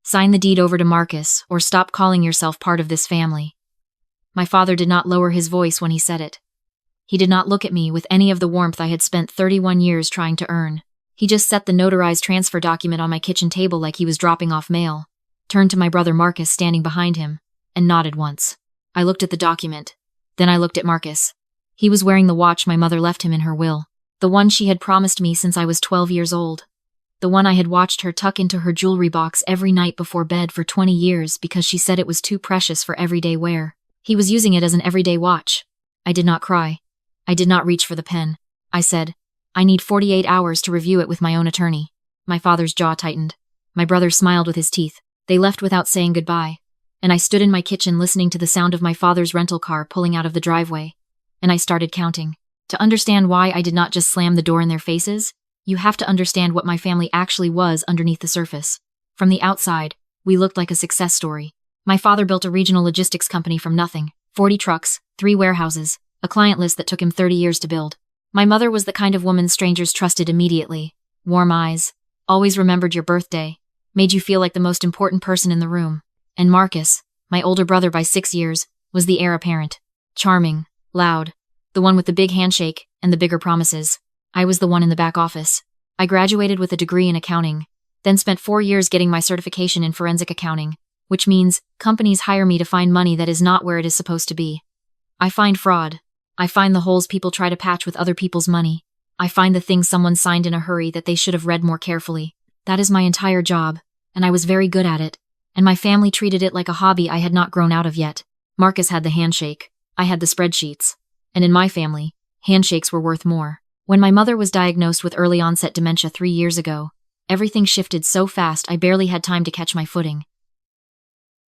Sign the deed over to Marcus, or stop calling yourself part of this family." My father did not lower his voice when he said it. He did not look at me with any of the warmth I had spent 31 years trying to earn. He just set the notarized transfer document on my kitchen table like he was dropping off mail, turned to my brother Marcus standing behind him, and nodded once. I looked at the document. Then I looked at Marcus. He was wearing the watch my mother left him in her will, the one she had promised me since I was 12 years old, the one I had watched her tuck into her jewelry box every night before bed for 20 years because she said it was too precious for everyday wear. He was using it as an everyday watch. I did not cry. I did not reach for the pen. I said, "I need 48 hours to review it with my own attorney." My father's jaw tightened. My brother smiled with his teeth. They left without saying goodbye, and I stood in my kitchen listening to the sound of my father's rental car pulling out of the driveway, and I started counting. To understand why I did not just slam the door in their faces, you have to understand what my family actually was underneath the surface. From the outside, we looked like a success story. My father built a regional logistics company from nothing, 40 trucks, 3 warehouses, a client list that took him 30 years to build. My mother was the kind of woman strangers trusted immediately. Warm eyes, always remembered your birthday, made you feel like the most important person in the room. And Marcus, my older brother by 6 years, was the heir apparent. Charming, loud, the one with the big handshake and the bigger promises. I was the one in the back office. I graduated with a degree in accounting, then spent 4 years getting my certification in forensic accounting, which means companies hire me to find money that is not where it is supposed to be. I find fraud. I find the holes people try to patch with other people's money. I find the things someone signed in a hurry that they should have read more carefully. That is my entire job, and I was very good at it, and my family treated it like a hobby I had not grown out of yet. Marcus had the handshake. I had the spreadsheets. And in my family, handshakes were worth more. When my mother was diagnosed with early onset dementia 3 years ago, everything shifted so fast I barely had time to catch my footing.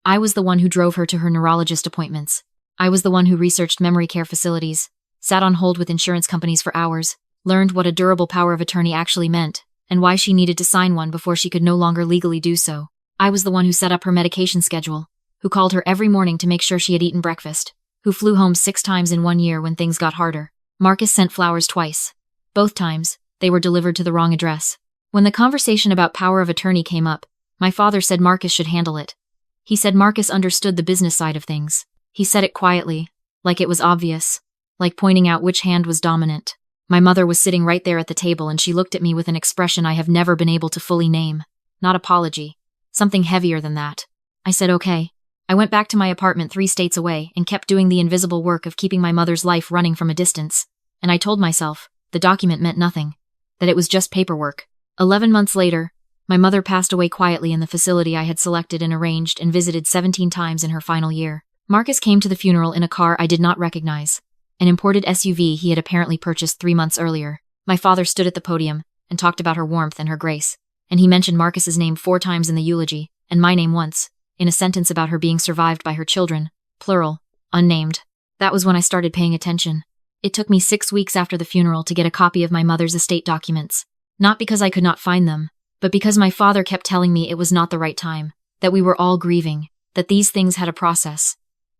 I was the one who drove her to her neurologist appointments. I was the one who researched memory care facilities, sat on hold with insurance companies for hours, learned what a durable power of attorney actually meant, and why she needed to sign one before she could no longer legally do so. I was the one who set up her medication schedule, who called her every morning to make sure she had eaten breakfast, who flew home 6 times in 1 year when things got harder. Marcus sent flowers twice. Both times, they were delivered to the wrong address. When the conversation about power of attorney came up, my father said Marcus should handle it. He said Marcus understood the business side of things. He said it quietly, like it was obvious, like pointing out which hand was dominant. My mother was sitting right there at the table and she looked at me with an expression I have never been able to fully name. Not apology. Something heavier than that. I said okay. I went back to my apartment 3 states away and kept doing the invisible work of keeping my mother's life running from a distance. And I told myself, the document meant nothing. That it was just paperwork. 11 months later, my mother passed away quietly in the facility I had selected and arranged and visited 17 times in her final year. Marcus came to the funeral in a car I did not recognize, an imported SUV he had apparently purchased 3 months earlier. My father stood at the podium and talked about her warmth and her grace, and he mentioned Marcus's name 4 times in the eulogy, and my name once, in a sentence about her being survived by her children, plural, unnamed. That was when I started paying attention. It took me 6 weeks after the funeral to get a copy of my mother's estate documents, not because I could not find them, but because my father kept telling me it was not the right time, that we were all grieving, that these things had a process.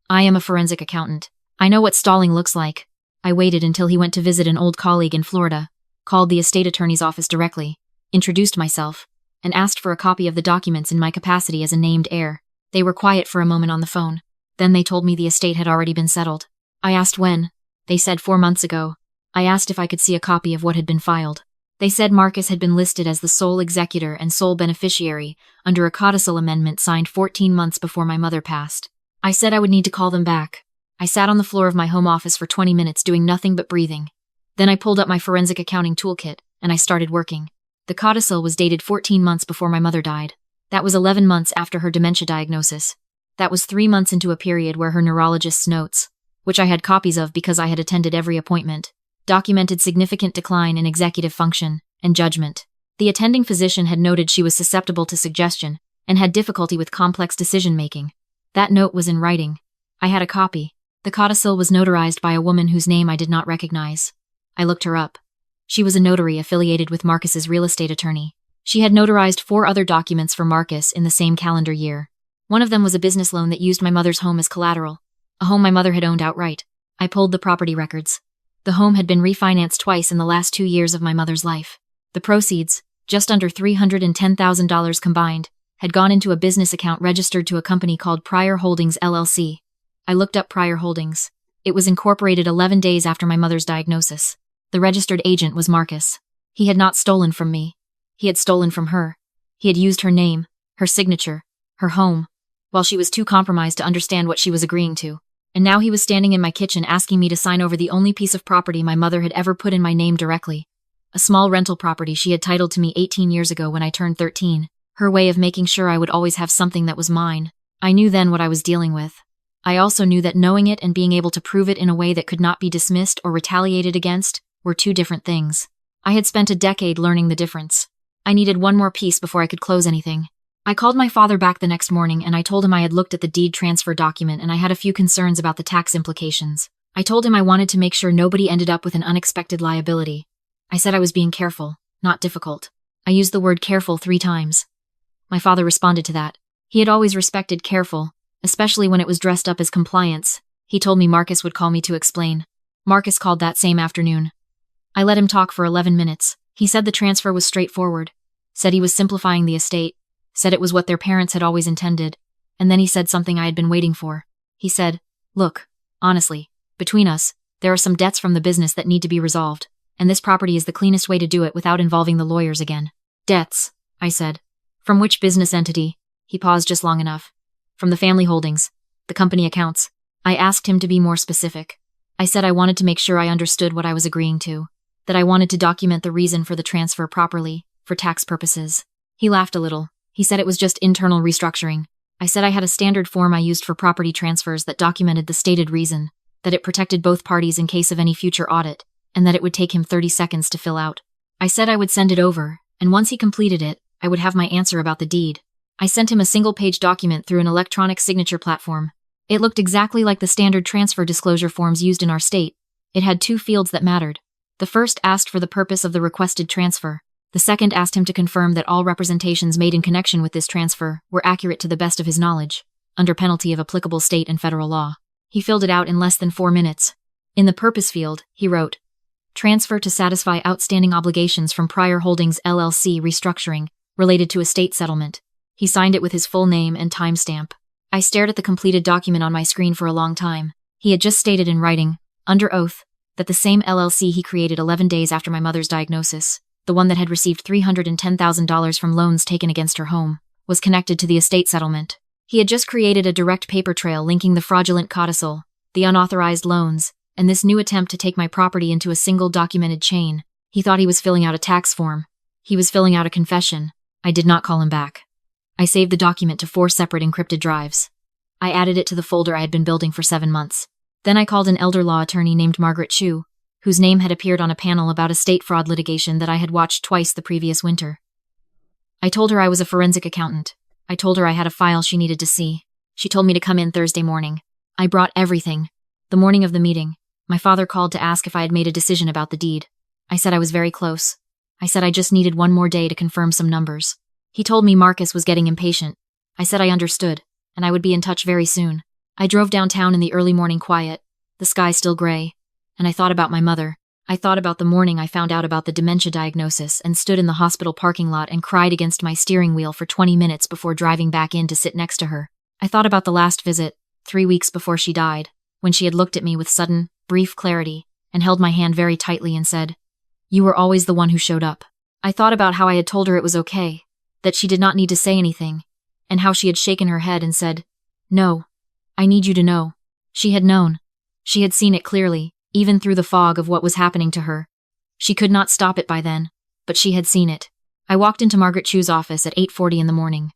I am a forensic accountant. I know what stalling looks like. I waited until he went to visit an old colleague in Florida, called the estate attorney's office directly, introduced myself, and asked for a copy of the documents in my capacity as a named heir. They were quiet for a moment on the phone. Then they told me the estate had already been settled. I asked when. They said 4 months ago. I asked if I could see a copy of what had been filed. They said Marcus had been listed as the sole executor and sole beneficiary under a codicil amendment signed 14 months before my mother passed. I said I would need to call them back. I sat on the floor of my home office for 20 minutes doing nothing but breathing. Then I pulled up my forensic accounting toolkit, and I started working. The codicil was dated 14 months before my mother died. That was 11 months after her dementia diagnosis. That was 3 months into a period where her neurologist's notes, which I had copies of because I had attended every appointment, documented significant decline in executive function and judgment. The attending physician had noted she was susceptible to suggestion and had difficulty with complex decision-making. That note was in writing. I had a copy. The codicil was notarized by a woman whose name I did not recognize. I looked her up. She was a notary affiliated with Marcus's real estate attorney. She had notarized 4 other documents for Marcus in the same calendar year. One of them was a business loan that used my mother's home as collateral, a home my mother had owned outright. I pulled the property records. The home had been refinanced twice in the last 2 years of my mother's life. The proceeds, just under $310,000 combined, had gone into a business account registered to a company called Pryor Holdings LLC. I looked up Pryor Holdings. It was incorporated 11 days after my mother's diagnosis. The registered agent was Marcus. He had not stolen from me. He had stolen from her. He had used her name, her signature, her home, while she was too compromised to understand what she was agreeing to. And now he was standing in my kitchen asking me to sign over the only piece of property my mother had ever put in my name directly. A small rental property she had titled to me 18 years ago when I turned 13. Her way of making sure I would always have something that was mine. I knew then what I was dealing with. I also knew that knowing it and being able to prove it in a way that could not be dismissed or retaliated against were two different things. I had spent a decade learning the difference. I needed one more piece before I could close anything. I called my father back the next morning and I told him I had looked at the deed transfer document and I had a few concerns about the tax implications. I told him I wanted to make sure nobody ended up with an unexpected liability. I said I was being careful, not difficult. I used the word careful 3 times. My father responded to that. He had always respected careful, especially when it was dressed up as compliance. He told me Marcus would call me to explain. Marcus called that same afternoon. I let him talk for 11 minutes. He said the transfer was straightforward, said he was simplifying the estate, said it was what their parents had always intended, and then he said something I had been waiting for. He said, "Look, honestly, between us, there are some debts from the business that need to be resolved, and this property is the cleanest way to do it without involving the lawyers again." "Debts," I said. "From which business entity?" He paused just long enough. "From the family holdings, the company accounts." I asked him to be more specific. I said I wanted to make sure I understood what I was agreeing to, that I wanted to document the reason for the transfer properly, for tax purposes. He laughed a little. He said it was just internal restructuring. I said I had a standard form I used for property transfers that documented the stated reason, that it protected both parties in case of any future audit, and that it would take him 30 seconds to fill out. I said I would send it over, and once he completed it, I would have my answer about the deed. I sent him a single-page document through an electronic signature platform. It looked exactly like the standard transfer disclosure forms used in our state. It had 2 fields that mattered. The first asked for the purpose of the requested transfer. The second asked him to confirm that all representations made in connection with this transfer were accurate to the best of his knowledge, under penalty of applicable state and federal law. He filled it out in less than 4 minutes. In the purpose field, he wrote, "Transfer to satisfy outstanding obligations from Pryor Holdings LLC restructuring related to estate settlement." He signed it with his full name and timestamp. I stared at the completed document on my screen for a long time. He had just stated in writing, under oath, that the same LLC he created 11 days after my mother's diagnosis, the one that had received $310,000 from loans taken against her home, was connected to the estate settlement. He had just created a direct paper trail linking the fraudulent codicil, the unauthorized loans, and this new attempt to take my property into a single documented chain. He thought he was filling out a tax form. He was filling out a confession. I did not call him back. I saved the document to 4 separate encrypted drives. I added it to the folder I had been building for 7 months. Then I called an elder law attorney named Margaret Chu, whose name had appeared on a panel about estate fraud litigation that I had watched twice the previous winter. I told her I was a forensic accountant. I told her I had a file she needed to see. She told me to come in Thursday morning. I brought everything. The morning of the meeting, my father called to ask if I had made a decision about the deed. I said I was very close. I said I just needed 1 more day to confirm some numbers. He told me Marcus was getting impatient. I said I understood, and I would be in touch very soon. I drove downtown in the early morning quiet, the sky still gray, and I thought about my mother. I thought about the morning I found out about the dementia diagnosis and stood in the hospital parking lot and cried against my steering wheel for 20 minutes before driving back in to sit next to her. I thought about the last visit, 3 weeks before she died, when she had looked at me with sudden, brief clarity and held my hand very tightly and said, "You were always the one who showed up." I thought about how I had told her it was okay, that she did not need to say anything, and how she had shaken her head and said, "No, I need you to know." She had known. She had seen it clearly, even through the fog of what was happening to her. She could not stop it by then, but she had seen it. I walked into Margaret Chu's office at 8:40 in the morning.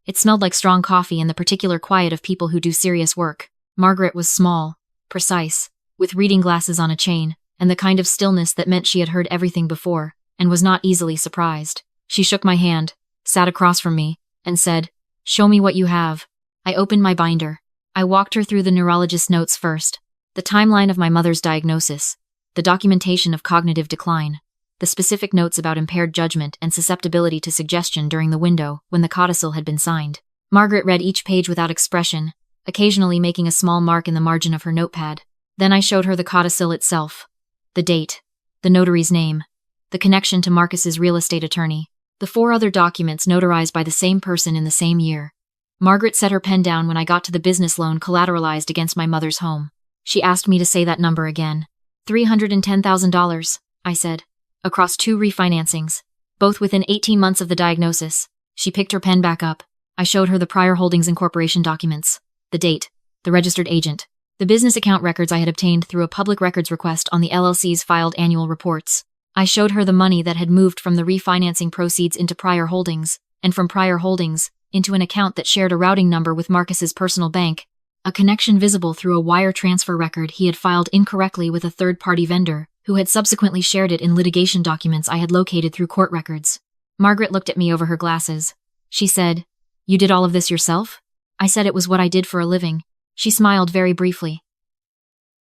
It smelled like strong coffee and the particular quiet of people who do serious work. Margaret was small, precise, with reading glasses on a chain, and the kind of stillness that meant she had heard everything before, and was not easily surprised. She shook my hand, sat across from me, and said, "Show me what you have." I opened my binder. I walked her through the neurologist's notes first, the timeline of my mother's diagnosis, the documentation of cognitive decline, the specific notes about impaired judgment and susceptibility to suggestion during the window when the codicil had been signed. Margaret read each page without expression, occasionally making a small mark in the margin of her notepad. Then I showed her the codicil itself, the date, the notary's name, the connection to Marcus's real estate attorney, The 4 other documents notarized by the same person in the same year. Margaret set her pen down when I got to the business loan collateralized against my mother's home. She asked me to say that number again. $310,000, I said. Across 2 refinancings. Both within 18 months of the diagnosis. She picked her pen back up. I showed her the prior holdings incorporation documents. The date. The registered agent. The business account records I had obtained through a public records request on the LLC's filed annual reports. I showed her the money that had moved from the refinancing proceeds into prior holdings, and from prior holdings, into an account that shared a routing number with Marcus's personal bank, a connection visible through a wire transfer record he had filed incorrectly with a third-party vendor, who had subsequently shared it in litigation documents I had located through court records. Margaret looked at me over her glasses. She said, "You did all of this yourself?" I said it was what I did for a living. She smiled very briefly.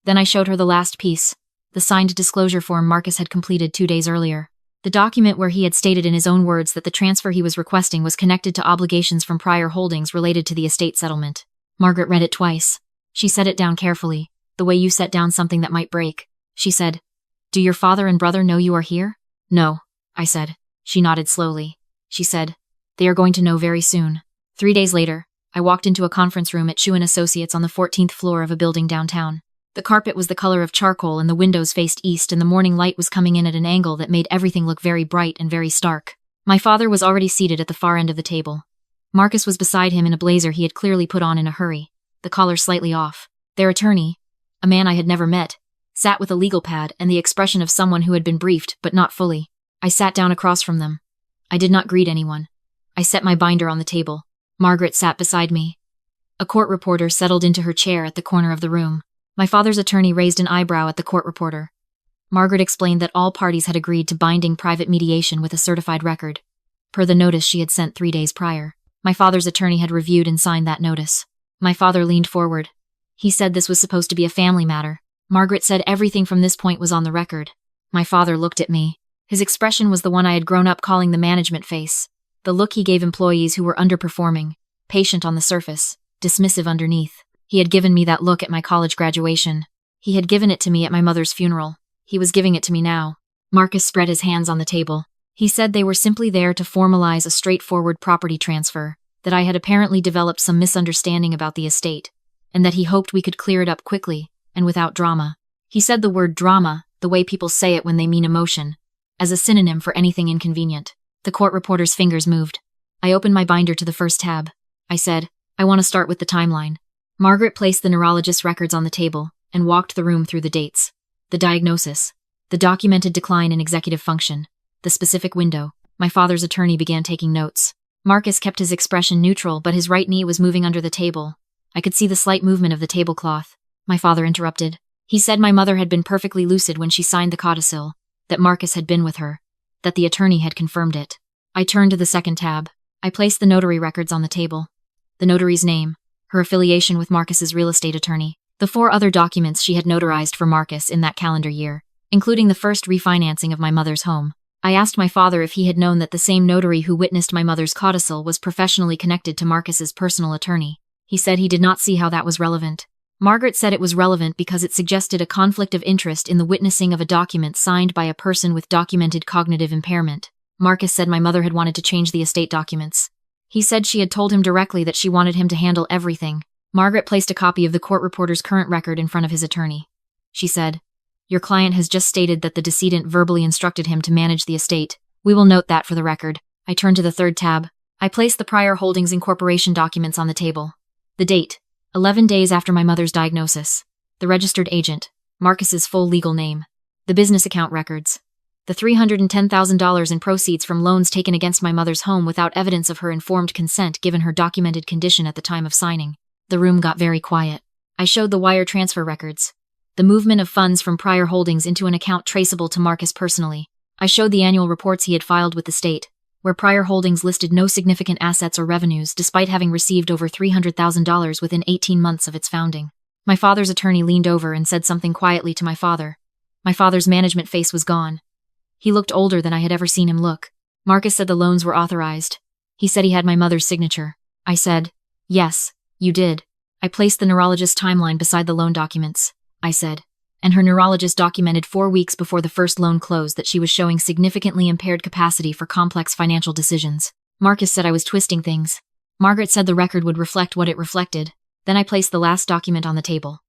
Then I showed her the last piece, the signed disclosure form Marcus had completed 2 days earlier. The document where he had stated in his own words that the transfer he was requesting was connected to obligations from prior holdings related to the estate settlement. Margaret read it twice. She set it down carefully, the way you set down something that might break. She said, "Do your father and brother know you are here?" "No," I said. She nodded slowly. She said, "They are going to know very soon." 3 days later, I walked into a conference room at Chu & Associates on the 14th floor of a building downtown. The carpet was the color of charcoal and the windows faced east, and the morning light was coming in at an angle that made everything look very bright and very stark. My father was already seated at the far end of the table. Marcus was beside him in a blazer he had clearly put on in a hurry, the collar slightly off. Their attorney, a man I had never met, sat with a legal pad and the expression of someone who had been briefed, but not fully. I sat down across from them. I did not greet anyone. I set my binder on the table. Margaret sat beside me. A court reporter settled into her chair at the corner of the room. My father's attorney raised an eyebrow at the court reporter. Margaret explained that all parties had agreed to binding private mediation with a certified record, per the notice she had sent 3 days prior. My father's attorney had reviewed and signed that notice. My father leaned forward. He said this was supposed to be a family matter. Margaret said everything from this point was on the record. My father looked at me. His expression was the one I had grown up calling the management face, the look he gave employees who were underperforming, patient on the surface, dismissive underneath. He had given me that look at my college graduation. He had given it to me at my mother's funeral. He was giving it to me now. Marcus spread his hands on the table. He said they were simply there to formalize a straightforward property transfer, that I had apparently developed some misunderstanding about the estate, and that he hoped we could clear it up quickly, and without drama. He said the word drama, the way people say it when they mean emotion, as a synonym for anything inconvenient. The court reporter's fingers moved. I opened my binder to the first tab. I said, "I want to start with the timeline." Margaret placed the neurologist's records on the table and walked the room through the dates. The diagnosis, the documented decline in executive function, the specific window. My father's attorney began taking notes. Marcus kept his expression neutral, but his right knee was moving under the table. I could see the slight movement of the tablecloth. My father interrupted. He said my mother had been perfectly lucid when she signed the codicil, that Marcus had been with her, that the attorney had confirmed it. I turned to the second tab. I placed the notary records on the table. The notary's name, her affiliation with Marcus's real estate attorney, the 4 other documents she had notarized for Marcus in that calendar year, including the first refinancing of my mother's home. I asked my father if he had known that the same notary who witnessed my mother's codicil was professionally connected to Marcus's personal attorney. He said he did not see how that was relevant. Margaret said it was relevant because it suggested a conflict of interest in the witnessing of a document signed by a person with documented cognitive impairment. Marcus said my mother had wanted to change the estate documents. He said she had told him directly that she wanted him to handle everything. Margaret placed a copy of the court reporter's current record in front of his attorney. She said, "Your client has just stated that the decedent verbally instructed him to manage the estate. We will note that for the record." I turned to the third tab. I placed the prior holdings incorporation documents on the table. The date, 11 days after my mother's diagnosis. The registered agent, Marcus's full legal name. The business account records. The $310,000 in proceeds from loans taken against my mother's home without evidence of her informed consent given her documented condition at the time of signing. The room got very quiet. I showed the wire transfer records. The movement of funds from prior holdings into an account traceable to Marcus personally. I showed the annual reports he had filed with the state, where prior holdings listed no significant assets or revenues despite having received over $300,000 within 18 months of its founding. My father's attorney leaned over and said something quietly to my father. My father's management face was gone. He looked older than I had ever seen him look. Marcus said the loans were authorized. He said he had my mother's signature. I said, "Yes, you did." I placed the neurologist's timeline beside the loan documents. I said, and her neurologist documented 4 weeks before the first loan closed that she was showing significantly impaired capacity for complex financial decisions. Marcus said I was twisting things. Margaret said the record would reflect what it reflected. Then I placed the last document on the table.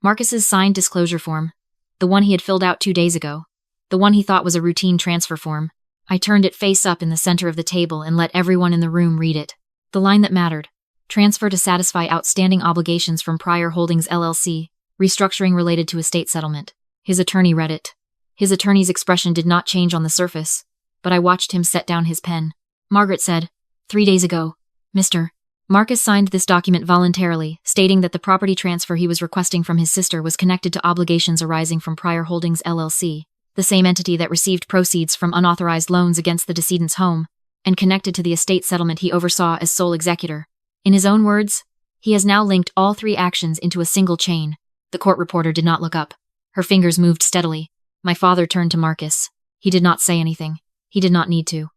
Marcus's signed disclosure form, the one he had filled out 2 days ago, the one he thought was a routine transfer form. I turned it face up in the center of the table and let everyone in the room read it. The line that mattered: transfer to satisfy outstanding obligations from Prior Holdings LLC, restructuring related to estate settlement. His attorney read it. His attorney's expression did not change on the surface, but I watched him set down his pen. Margaret said, 3 days ago, Mr. Marcus signed this document voluntarily, stating that the property transfer he was requesting from his sister was connected to obligations arising from Prior Holdings LLC, the same entity that received proceeds from unauthorized loans against the decedent's home, and connected to the estate settlement he oversaw as sole executor. In his own words, he has now linked all 3 actions into a single chain. The court reporter did not look up. Her fingers moved steadily. My father turned to Marcus. He did not say anything. He did not need to.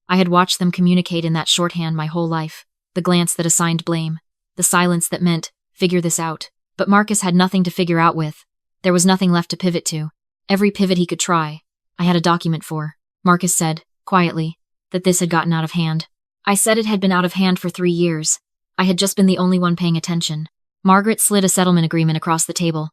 I had watched them communicate in that shorthand my whole life. The glance that assigned blame. The silence that meant, figure this out. But Marcus had nothing to figure out with. There was nothing left to pivot to. Every pivot he could try, I had a document for. Marcus said, quietly, that this had gotten out of hand. I said it had been out of hand for 3 years. I had just been the only one paying attention. Margaret slid a settlement agreement across the table.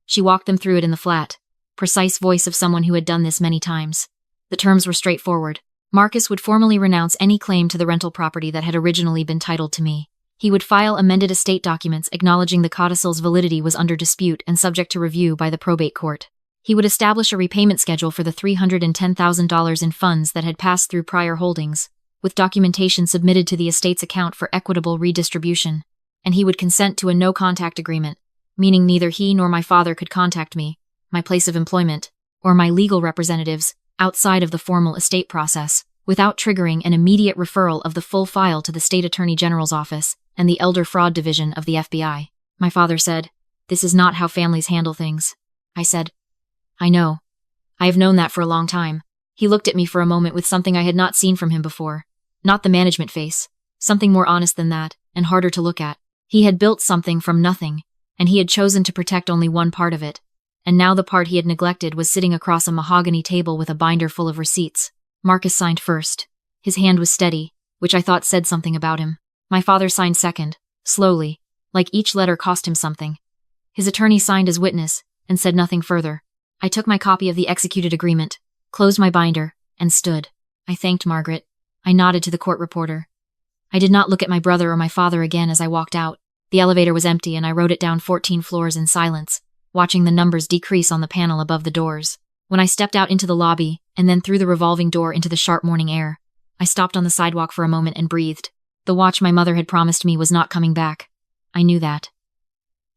She walked them through it in the flat, precise voice of someone who had done this many times. The terms were straightforward. Marcus would formally renounce any claim to the rental property that had originally been titled to me. He would file amended estate documents acknowledging the codicil's validity was under dispute and subject to review by the probate court. He would establish a repayment schedule for the $310,000 in funds that had passed through Prior Holdings, with documentation submitted to the estate's account for equitable redistribution, and he would consent to a no-contact agreement, meaning neither he nor my father could contact me, my place of employment, or my legal representatives outside of the formal estate process, without triggering an immediate referral of the full file to the State Attorney General's office and the Elder Fraud Division of the FBI. My father said, "This is not how families handle things." I said, "I know. I have known that for a long time." He looked at me for a moment with something I had not seen from him before. Not the management face. Something more honest than that, and harder to look at. He had built something from nothing, and he had chosen to protect only one part of it. And now the part he had neglected was sitting across a mahogany table with a binder full of receipts. Marcus signed first. His hand was steady, which I thought said something about him. My father signed second, slowly, like each letter cost him something. His attorney signed as witness, and said nothing further. I took my copy of the executed agreement, closed my binder, and stood. I thanked Margaret. I nodded to the court reporter. I did not look at my brother or my father again as I walked out. The elevator was empty and I rode it down 14 floors in silence, watching the numbers decrease on the panel above the doors. When I stepped out into the lobby, and then through the revolving door into the sharp morning air, I stopped on the sidewalk for a moment and breathed. The watch my mother had promised me was not coming back. I knew that.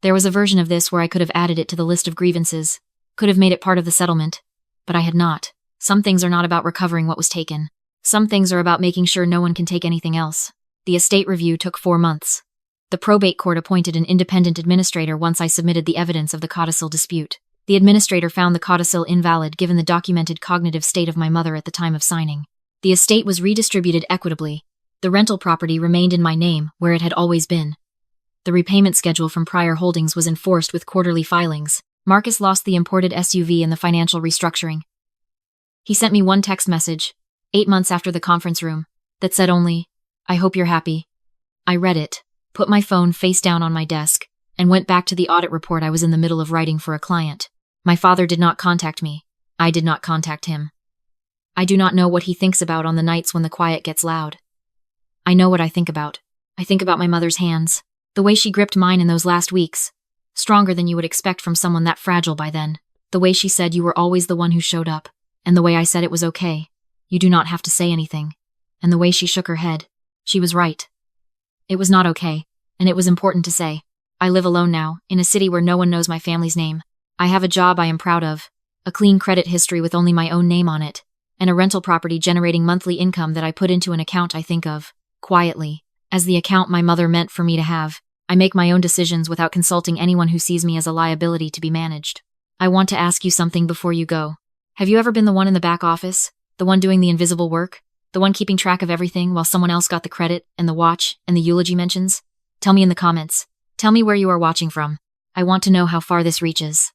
There was a version of this where I could have added it to the list of grievances, could have made it part of the settlement, but I had not. Some things are not about recovering what was taken. Some things are about making sure no one can take anything else. The estate review took 4 months. The probate court appointed an independent administrator once I submitted the evidence of the codicil dispute. The administrator found the codicil invalid given the documented cognitive state of my mother at the time of signing. The estate was redistributed equitably. The rental property remained in my name, where it had always been. The repayment schedule from Prior Holdings was enforced with quarterly filings. Marcus lost the imported SUV in the financial restructuring. He sent me one text message, 8 months after the conference room, that said only, "I hope you're happy." I read it, put my phone face down on my desk, and went back to the audit report I was in the middle of writing for a client. My father did not contact me. I did not contact him. I do not know what he thinks about on the nights when the quiet gets loud. I know what I think about. I think about my mother's hands, the way she gripped mine in those last weeks, stronger than you would expect from someone that fragile by then, the way she said you were always the one who showed up, and the way I said it was okay. You do not have to say anything. And the way she shook her head. She was right. It was not okay, and it was important to say. I live alone now, in a city where no one knows my family's name. I have a job I am proud of, a clean credit history with only my own name on it, and a rental property generating monthly income that I put into an account I think of, quietly, as the account my mother meant for me to have. I make my own decisions without consulting anyone who sees me as a liability to be managed. I want to ask you something before you go. Have you ever been the one in the back office? The one doing the invisible work? The one keeping track of everything while someone else got the credit and the watch and the eulogy mentions? Tell me in the comments. Tell me where you are watching from. I want to know how far this reaches.